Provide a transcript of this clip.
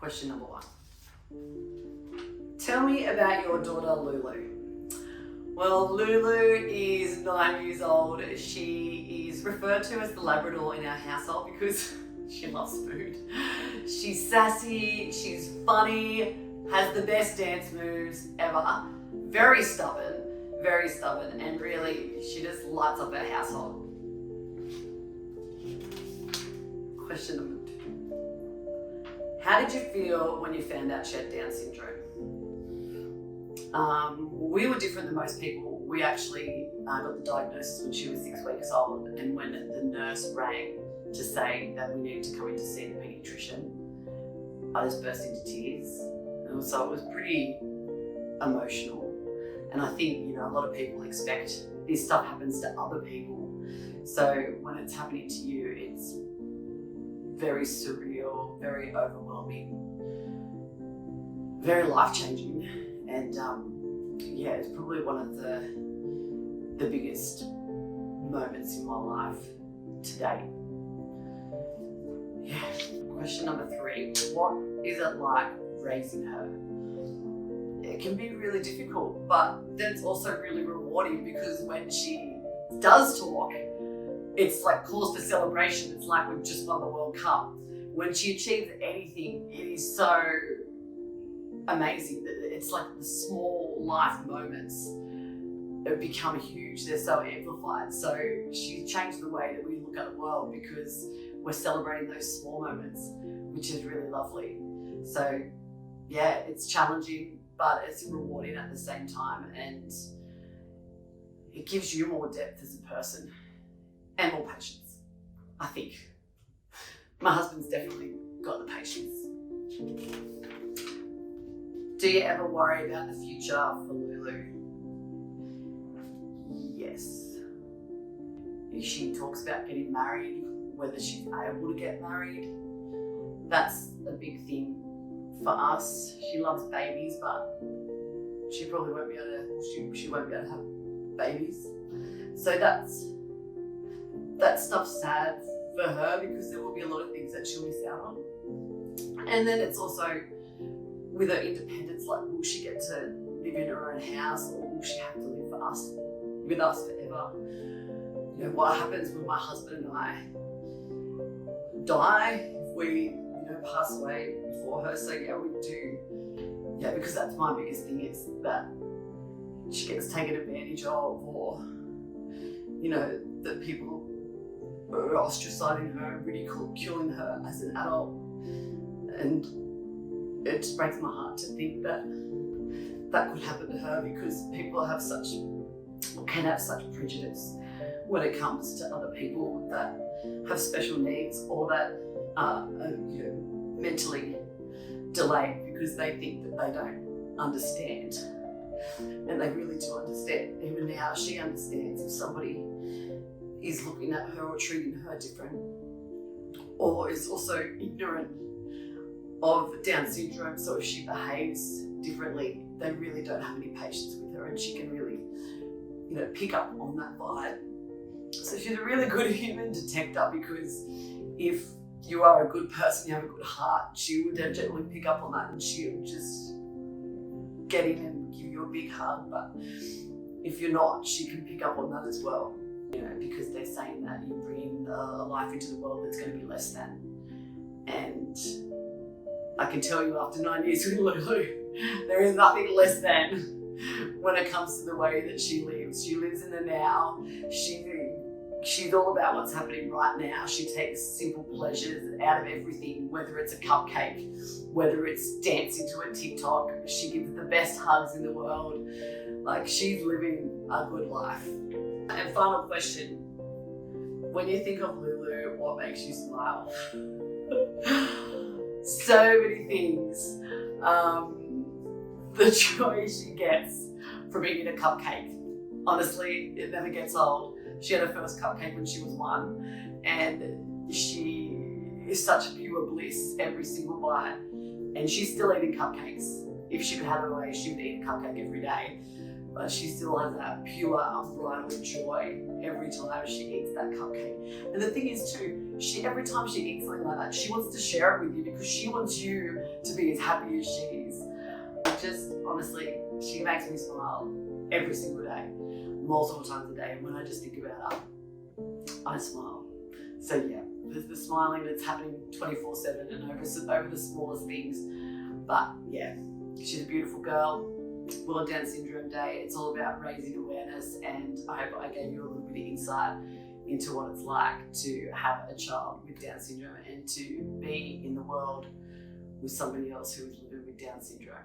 Question number 1. Tell me about your daughter Lulu. Well, Lulu is 9 years old. She is referred to as the Labrador in our household because she loves food. She's sassy, she's funny, has the best dance moves ever. Very stubborn, and really, she just lights up our household. Question number 2. How did you feel when you found out she had Down syndrome? We were different than most people. We actually got the diagnosis when she was 6 weeks old, and when the nurse rang to say that we needed to come in to see the paediatrician, I just burst into tears. And so it was pretty emotional. And I think, a lot of people expect this stuff happens to other people. So when it's happening to you, it's very surreal, very overwhelming, very life-changing. And it's probably one of the biggest moments in my life to date. Question number 3. What is it like raising her? It can be really difficult, but then it's also really rewarding because when she does talk, it's like cause for celebration. It's like we've just won the World Cup. When she achieves anything, it is so amazing. It's like the small life moments have become huge. They're so amplified. So she's changed the way that we look at the world because we're celebrating those small moments, which is really lovely. So it's challenging, but it's rewarding at the same time, and it gives you more depth as a person and more patience, I think. My husband's definitely got the patience. Do you ever worry about the future for Lulu? Yes. She talks about getting married, whether she's able to get married. That's a big thing for us. She loves babies, but she probably won't be able to, she won't be able to have babies. So that stuff's sad for her because there will be a lot of things that she'll miss out on. And then it's also with her independence, like will she get to live in her own house or will she have to live with us forever? What happens when my husband and I die, if we pass away before her? So we do, because that's my biggest thing, is that she gets taken advantage of, or that people are ostracizing her, ridiculing her as an adult, and it just breaks my heart to think that could happen to her because people can have such prejudice when it comes to other people that have special needs or that are mentally delayed because they think that they don't understand, and they really do understand. Even now she understands if somebody is looking at her or treating her different, or is also ignorant of Down syndrome. So if she behaves differently, they really don't have any patience with her, and she can really pick up on that vibe. So she's a really good human detector, because if you are a good person, you have a good heart, she would generally pick up on that, and she would just get in and give you a big hug. But if you're not, she can pick up on that as well, because they're saying that you bring a life into the world that's going to be less than. And I can tell you, after 9 years with Lulu, there is nothing less than when it comes to the way that she lives. She lives in the now. She's all about what's happening right now. She takes simple pleasures out of everything, whether it's a cupcake, whether it's dancing to a TikTok. She gives the best hugs in the world. Like, she's living a good life. And final question, when you think of Lulu, what makes you smile? So many things. The joy she gets from eating a cupcake. Honestly, it never gets old. She had her first cupcake when she was 1, and she is such pure bliss every single bite. And she's still eating cupcakes. If she could have her way, she would eat a cupcake every day. but she still has that pure, unbridled joy every time she eats that cupcake. And the thing is too, every time she eats something like that, she wants to share it with you because she wants you to be as happy as she is. Just honestly, she makes me smile every single day, multiple times a day. And when I just think about her, I smile. So yeah, there's the smiling that's happening 24/7 and over the smallest things. But yeah, she's a beautiful girl. World Down Syndrome Day, it's all about raising awareness, and I hope I gave you a little bit of insight into what it's like to have a child with Down syndrome and to be in the world with somebody else who is living with Down syndrome.